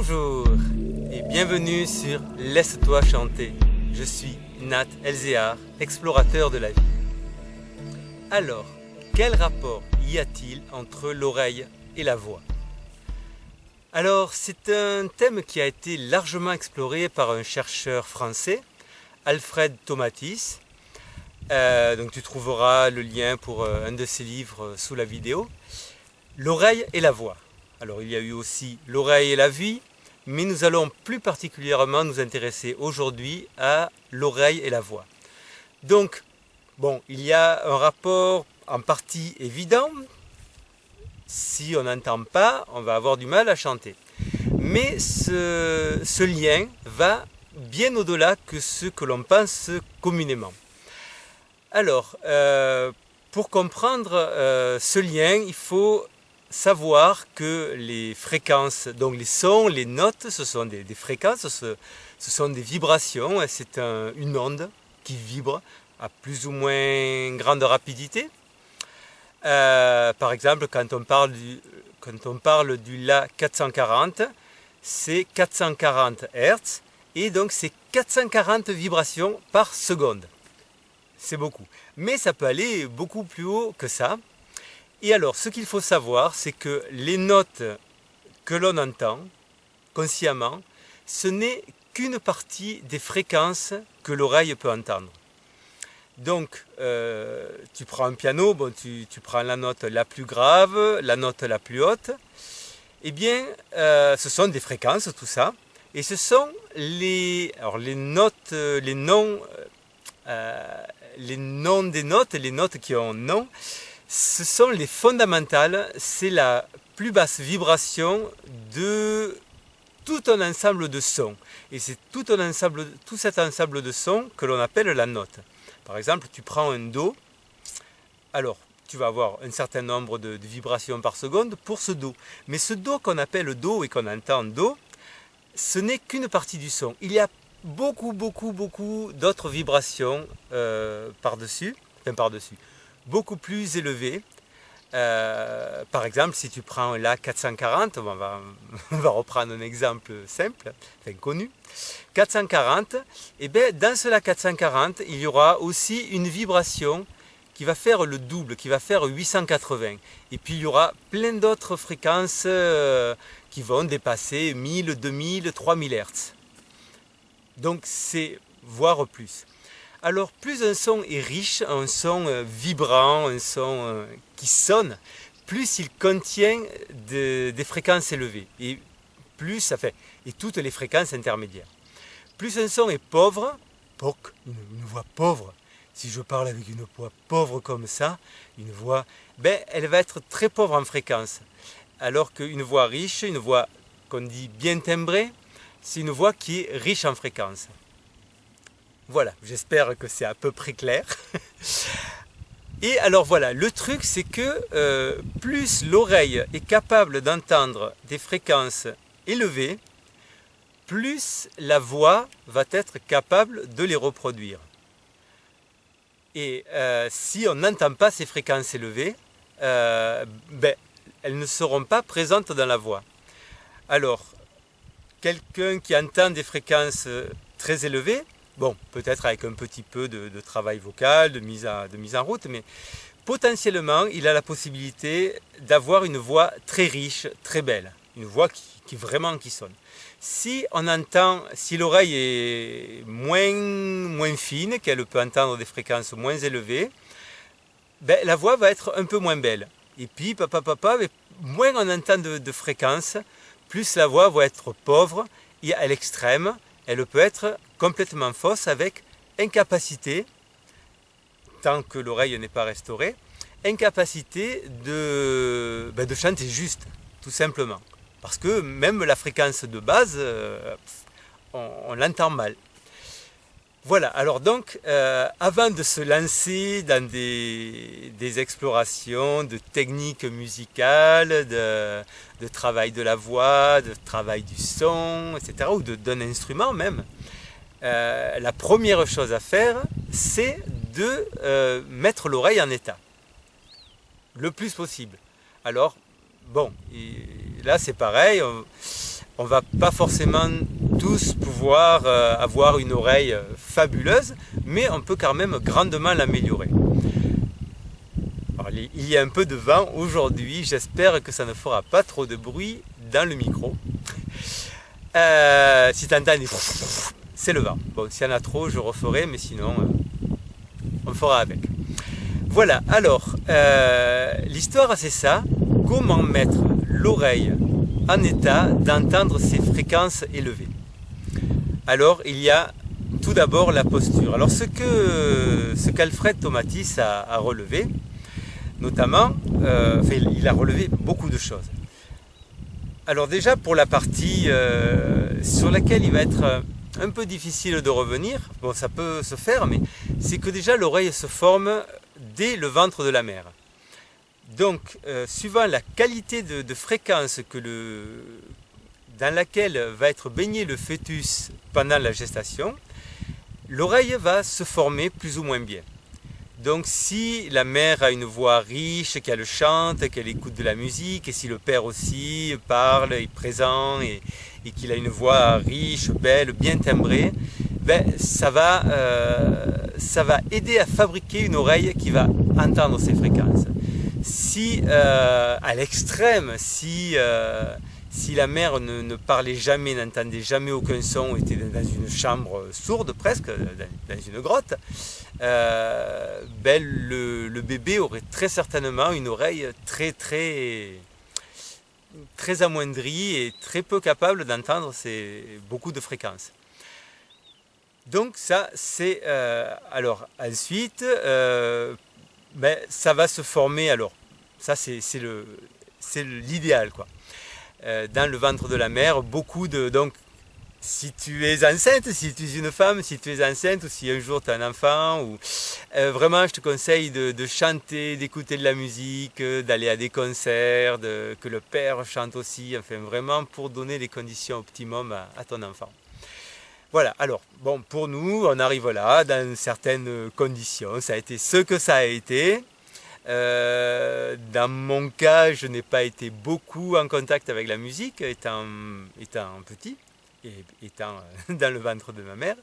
Bonjour et bienvenue sur Laisse-toi chanter. Je suis Nat Elzéar, explorateur de la vie. Alors, quel rapport y a-t-il entre l'oreille et la voix? Alors, c'est un thème qui a été largement exploré par un chercheur français, Alfred Tomatis. Donc tu trouveras le lien pour un de ses livres sous la vidéo. L'oreille et la voix. Alors il y a eu aussi l'oreille et la vue, mais nous allons plus particulièrement nous intéresser aujourd'hui à l'oreille et la voix. Donc, bon, il y a un rapport en partie évident. Si on n'entend pas, on va avoir du mal à chanter. Mais ce lien va bien au-delà que ce que l'on pense communément. Alors, pour comprendre ce lien, il faut savoir que les fréquences, donc les sons, les notes, ce sont des fréquences, ce sont des vibrations, c'est une onde qui vibre à plus ou moins grande rapidité. Par exemple, quand on parle du La 440, c'est 440 Hz et donc c'est 440 vibrations par seconde. C'est beaucoup. Mais ça peut aller beaucoup plus haut que ça. Et alors, ce qu'il faut savoir, c'est que les notes que l'on entend consciemment, ce n'est qu'une partie des fréquences que l'oreille peut entendre. Donc, tu prends un piano, bon, tu prends la note la plus grave, la note la plus haute. Eh bien, ce sont des fréquences, tout ça. Et ce sont les notes, les noms des notes, les notes qui ont nom, ce sont les fondamentales, c'est la plus basse vibration de tout un ensemble de sons. Et c'est tout cet ensemble de sons que l'on appelle la note. Par exemple, tu prends un Do, alors tu vas avoir un certain nombre de vibrations par seconde pour ce Do. Mais ce Do qu'on appelle Do et qu'on entend Do, ce n'est qu'une partie du son. Il y a beaucoup d'autres vibrations par-dessus, beaucoup plus élevées. Par exemple, si tu prends un La 440, on va reprendre un exemple simple, enfin connu, 440, et bien dans ce La 440, il y aura aussi une vibration qui va faire le double, qui va faire 880. Et puis il y aura plein d'autres fréquences qui vont dépasser 1000, 2000, 3000 Hz. Donc c'est voire plus. Alors plus un son est riche, un son vibrant, un son qui sonne, plus il contient des fréquences élevées et plus, et toutes les fréquences intermédiaires. Plus un son est pauvre, une voix pauvre, si je parle avec une voix pauvre comme ça, une voix, elle va être très pauvre en fréquence. Alors qu'une voix riche, une voix qu'on dit bien timbrée, c'est une voix qui est riche en fréquences. Voilà, j'espère que c'est à peu près clair. Et alors voilà, le truc c'est que plus l'oreille est capable d'entendre des fréquences élevées, plus la voix va être capable de les reproduire. Et si on n'entend pas ces fréquences élevées, elles ne seront pas présentes dans la voix. Alors, quelqu'un qui entend des fréquences très élevées, bon, peut-être avec un petit peu de travail vocal, de mise en route, mais potentiellement, il a la possibilité d'avoir une voix très riche, très belle. Une voix qui sonne. Si l'oreille est moins fine, qu'elle peut entendre des fréquences moins élevées, la voix va être un peu moins belle. Et puis, moins on entend de fréquences, plus la voix va être pauvre et à l'extrême, elle peut être complètement fausse avec incapacité, tant que l'oreille n'est pas restaurée, incapacité de chanter juste, tout simplement. Parce que même la fréquence de base, on l'entend mal. Voilà, alors donc, avant de se lancer dans des explorations de techniques musicales, de travail de la voix, de travail du son, etc., ou d'un instrument même, la première chose à faire, c'est de mettre l'oreille en état, le plus possible. Alors, bon, là c'est pareil, on va pas forcément tous pouvoir avoir une oreille fabuleuse, mais on peut quand même grandement l'améliorer. Il y a un peu de vent aujourd'hui, j'espère que ça ne fera pas trop de bruit dans le micro. Si tu entends des... c'est le vent. Bon, s'il y en a trop, je referai, mais sinon, on fera avec. Voilà, alors, l'histoire c'est ça, comment mettre l'oreille en état d'entendre ces fréquences élevées. Alors, il y a tout d'abord la posture. Alors, ce qu'Alfred Tomatis a relevé, notamment, il a relevé beaucoup de choses. Alors déjà, pour la partie sur laquelle il va être un peu difficile de revenir, bon, ça peut se faire, mais c'est que déjà l'oreille se forme dès le ventre de la mère. Donc, suivant la qualité de fréquence dans laquelle va être baigné le fœtus pendant la gestation, l'oreille va se former plus ou moins bien. Donc si la mère a une voix riche, qu'elle chante, qu'elle écoute de la musique, et si le père aussi parle, est présent, et qu'il a une voix riche, belle, bien timbrée, ben, ça va aider à fabriquer une oreille qui va entendre ces fréquences. Si à l'extrême, si la mère ne parlait jamais, n'entendait jamais aucun son, était dans une chambre sourde presque, dans une grotte, ben le bébé aurait très certainement une oreille très amoindrie et très peu capable d'entendre beaucoup de fréquences. Donc ça c'est alors ensuite ben, ça va se former, alors ça c'est l'idéal quoi. Dans le ventre de la mère, donc si tu es enceinte, si tu es une femme, si tu es enceinte ou si un jour tu as un enfant, ou vraiment je te conseille de chanter, d'écouter de la musique, d'aller à des concerts, que le père chante aussi, enfin vraiment pour donner les conditions optimum à ton enfant. Voilà, alors bon, pour nous on arrive là dans certaines conditions, ça a été ce que ça a été. Dans mon cas, je n'ai pas été beaucoup en contact avec la musique, étant petit et étant dans le ventre de ma mère.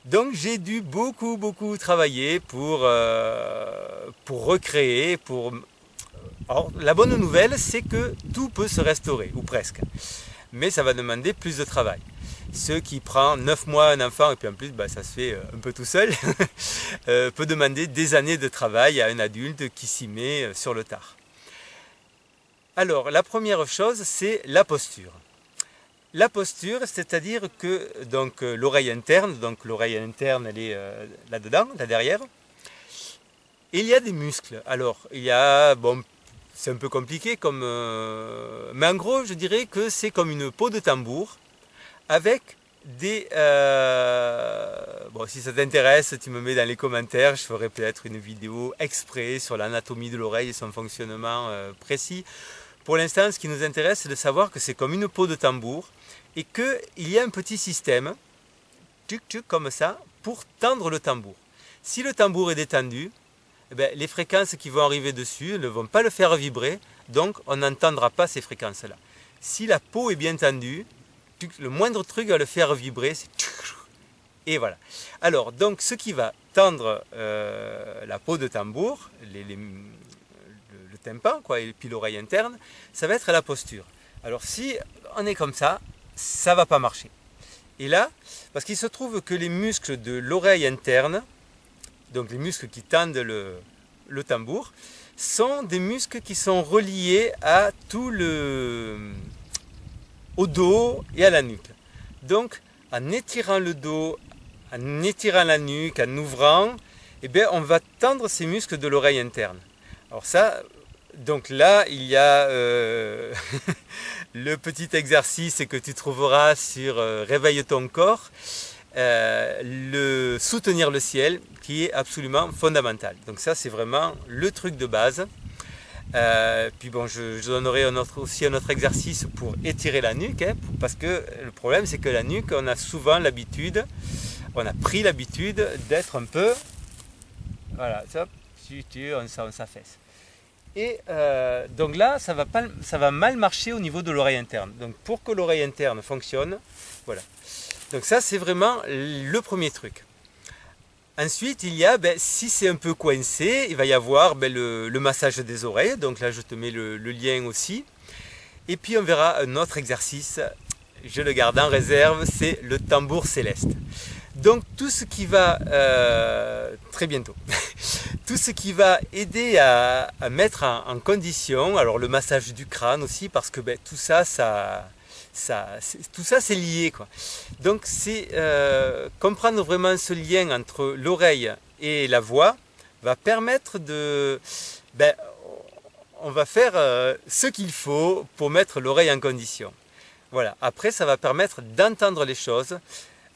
Donc j'ai dû beaucoup travailler pour recréer. Alors, la bonne nouvelle, c'est que tout peut se restaurer, ou presque. Mais ça va demander plus de travail. Ce qui prend 9 mois un enfant, et puis en plus bah, ça se fait un peu tout seul, peut demander des années de travail à un adulte qui s'y met sur le tard. Alors la première chose, c'est la posture. La posture, c'est-à-dire que donc l'oreille interne, elle est là-dedans, là derrière, et il y a des muscles. Alors il y a, bon, c'est un peu compliqué mais en gros je dirais que c'est comme une peau de tambour, avec des... bon, si ça t'intéresse, tu me mets dans les commentaires, je ferai peut-être une vidéo exprès sur l'anatomie de l'oreille et son fonctionnement précis. Pour l'instant, ce qui nous intéresse, c'est de savoir que c'est comme une peau de tambour et qu'il y a un petit système, comme ça, pour tendre le tambour. Si le tambour est détendu, eh bien, les fréquences qui vont arriver dessus ne vont pas le faire vibrer, donc on n'entendra pas ces fréquences-là. Si la peau est bien tendue, le moindre truc va le faire vibrer, et voilà. Alors, donc, ce qui va tendre la peau de tambour, le tympan, quoi, et puis l'oreille interne, ça va être la posture. Alors, si on est comme ça ne va pas marcher. Et là, parce qu'il se trouve que les muscles de l'oreille interne, donc les muscles qui tendent le tambour, sont des muscles qui sont reliés à au dos et à la nuque. Donc en étirant le dos, en étirant la nuque, en ouvrant, eh bien, on va tendre ces muscles de l'oreille interne. Alors ça, donc là il y a le petit exercice que tu trouveras sur Réveille ton corps, soutenir le ciel, qui est absolument fondamental. Donc ça c'est vraiment le truc de base. Puis bon, je donnerai aussi un autre exercice pour étirer la nuque, hein, parce que le problème c'est que la nuque, on a souvent l'habitude, on a pris l'habitude d'être un peu, voilà, hop, on s'affaisse. Et donc là, ça va mal marcher au niveau de l'oreille interne. Donc pour que l'oreille interne fonctionne, voilà. Donc ça, c'est vraiment le premier truc. Ensuite, il y a, si c'est un peu coincé, il va y avoir le massage des oreilles. Donc là, je te mets le lien aussi. Et puis on verra un autre exercice, je le garde en réserve, c'est le tambour céleste. Donc tout ce qui va, très bientôt, tout ce qui va aider à mettre en condition, alors le massage du crâne aussi, parce que tout ça, tout ça c'est lié, quoi. Donc c'est comprendre vraiment ce lien entre l'oreille et la voix va permettre de... on va faire ce qu'il faut pour mettre l'oreille en condition. Voilà. Après, ça va permettre d'entendre les choses.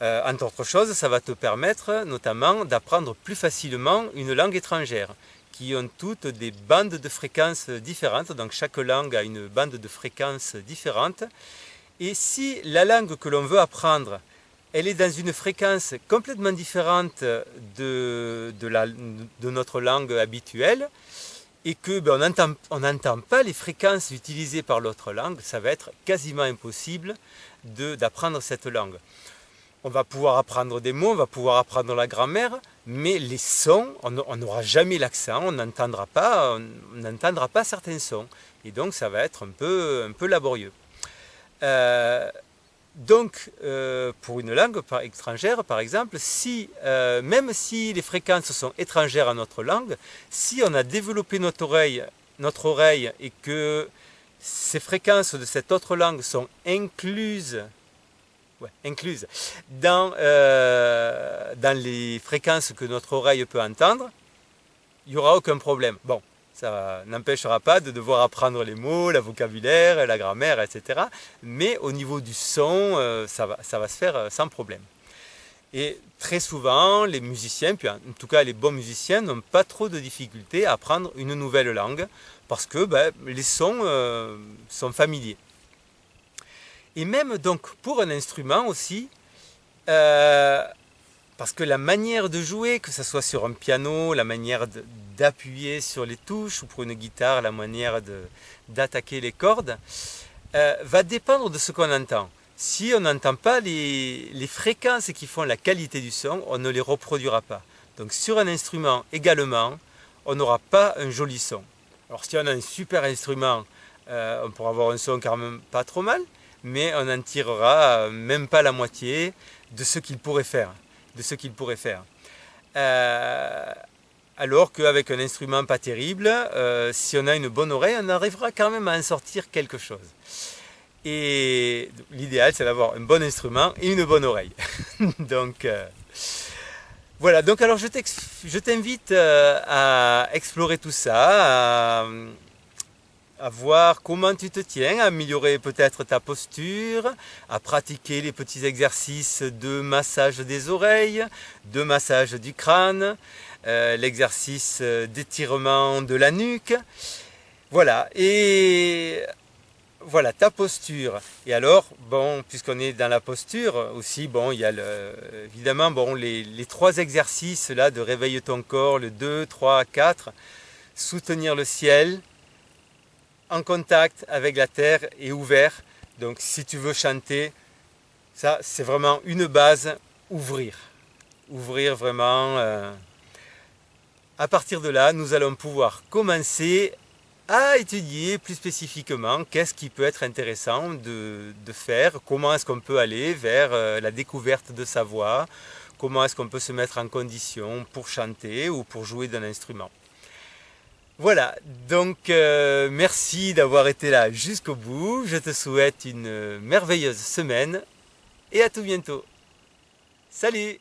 Entre autres choses, ça va te permettre notamment d'apprendre plus facilement une langue étrangère, qui ont toutes des bandes de fréquences différentes. Donc chaque langue a une bande de fréquences différente. Et si la langue que l'on veut apprendre, elle est dans une fréquence complètement différente de notre langue habituelle, et que on n'entend pas les fréquences utilisées par l'autre langue, ça va être quasiment impossible d'apprendre cette langue. On va pouvoir apprendre des mots, on va pouvoir apprendre la grammaire, mais les sons, on n'aura jamais l'accent, on n'entendra pas certains sons. Et donc ça va être un peu laborieux. Donc, pour une langue étrangère, par exemple, même si les fréquences sont étrangères à notre langue, si on a développé notre oreille et que ces fréquences de cette autre langue sont incluses dans les fréquences que notre oreille peut entendre, il n'y aura aucun problème. Bon. Ça n'empêchera pas de devoir apprendre les mots, le vocabulaire, la grammaire, etc. Mais au niveau du son, ça va se faire sans problème. Et très souvent, les musiciens, puis en tout cas les bons musiciens, n'ont pas trop de difficultés à apprendre une nouvelle langue parce que les sons sont familiers. Et même donc pour un instrument aussi, parce que la manière de jouer, que ce soit sur un piano, la manière d'appuyer sur les touches, ou pour une guitare, la manière d'attaquer les cordes, va dépendre de ce qu'on entend. Si on n'entend pas les fréquences qui font la qualité du son, on ne les reproduira pas. Donc sur un instrument également, on n'aura pas un joli son. Alors si on a un super instrument, on pourra avoir un son quand même pas trop mal, mais on n'en tirera même pas la moitié de ce qu'il pourrait faire. Alors qu'avec un instrument pas terrible, si on a une bonne oreille, on arrivera quand même à en sortir quelque chose. Et l'idéal, c'est d'avoir un bon instrument et une bonne oreille. Donc voilà, donc alors je t'invite à explorer tout ça, à voir comment tu te tiens, à améliorer peut-être ta posture, à pratiquer les petits exercices de massage des oreilles, de massage du crâne, l'exercice d'étirement de la nuque. Voilà, et voilà ta posture. Et alors, bon, puisqu'on est dans la posture aussi, bon, il y a évidemment les 3 exercices là de réveiller ton corps, le 2, 3, 4, soutenir le ciel, en contact avec la terre et ouvert. Donc si tu veux chanter, ça c'est vraiment une base, ouvrir vraiment. À partir de là, nous allons pouvoir commencer à étudier plus spécifiquement qu'est-ce qui peut être intéressant de faire, comment est-ce qu'on peut aller vers la découverte de sa voix, comment est-ce qu'on peut se mettre en condition pour chanter ou pour jouer d'un instrument. Voilà, donc merci d'avoir été là jusqu'au bout. Je te souhaite une merveilleuse semaine et à tout bientôt. Salut!